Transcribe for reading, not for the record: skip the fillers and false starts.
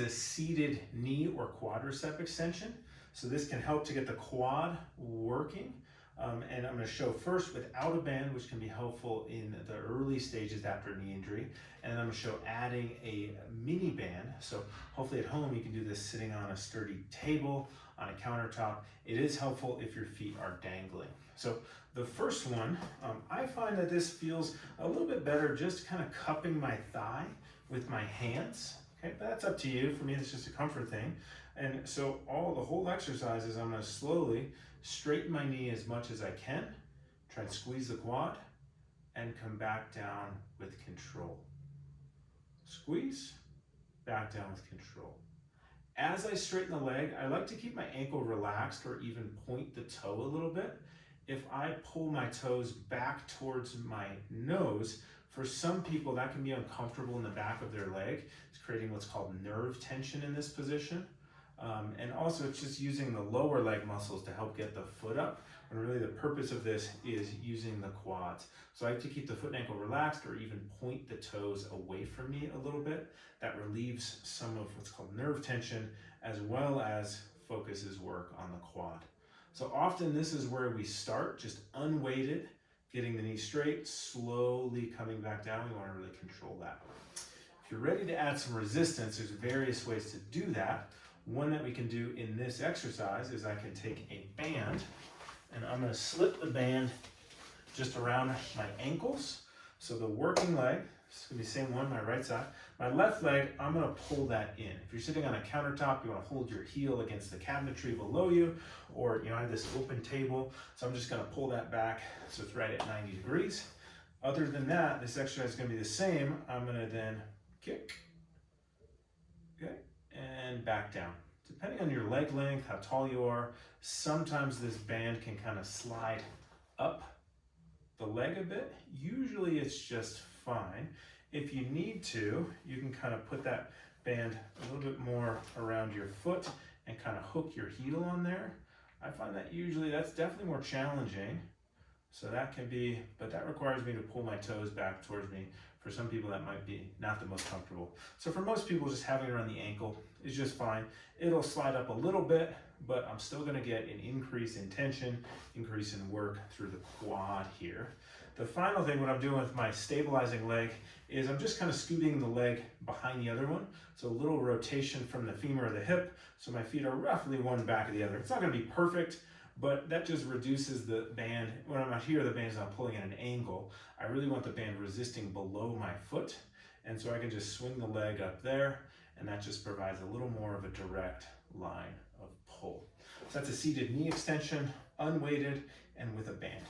is a seated knee or quadricep extension. So this can help to get the quad working. And I'm going to show first without a band, which can be helpful in the early stages after a knee injury. And then I'm going to show adding a mini band. So hopefully at home you can do this sitting on a sturdy table, on a countertop. It is helpful if your feet are dangling. So the first one, I find that this feels a little bit better just kind of cupping my thigh with my hands. Okay, but that's up to you. For me, it's just a comfort thing. And so the whole exercise is I'm going to slowly straighten my knee as much as I can, try and squeeze the quad, and come back down with control. Squeeze, back down with control. As I straighten the leg, I like to keep my ankle relaxed or even point the toe a little bit. If I pull my toes back towards my nose, for some people that can be uncomfortable in the back of their leg. It's creating what's called nerve tension in this position. And also it's just using the lower leg muscles to help get the foot up. And really the purpose of this is using the quads. So I like to keep the foot and ankle relaxed or even point the toes away from me a little bit. That relieves some of what's called nerve tension as well as focuses work on the quad. So often this is where we start, just unweighted, getting the knee straight, slowly coming back down. We want to really control that. If you're ready to add some resistance, there's various ways to do that. One that we can do in this exercise is I can take a band and I'm going to slip the band just around my ankles. So the working leg, it's going to be the same one, my right side. My left leg, I'm going to pull that in. If you're sitting on a countertop, you want to hold your heel against the cabinetry below you, or I have this open table, so I'm just going to pull that back so it's right at 90 degrees. Other than that, this exercise is going to be the same. I'm going to then kick, okay, and back down. Depending on your leg length, how tall you are, sometimes this band can kind of slide up the leg a bit. Usually it's just fine. If you need to, you can kind of put that band a little bit more around your foot and kind of hook your heel on there. I find that usually that's definitely more challenging. So that can be, but that requires me to pull my toes back towards me. For some people that might be not the most comfortable. So for most people, just having it around the ankle is just fine. It'll slide up a little bit, but I'm still gonna get an increase in tension, increase in work through the quad here. The final thing, what I'm doing with my stabilizing leg is I'm just kind of scooting the leg behind the other one. So a little rotation from the femur or the hip. So my feet are roughly one back of the other. It's not gonna be perfect, but that just reduces the band. When I'm out here, the band's not pulling at an angle. I really want the band resisting below my foot. And so I can just swing the leg up there, and that just provides a little more of a direct line of pull. So that's a seated knee extension, unweighted, and with a band.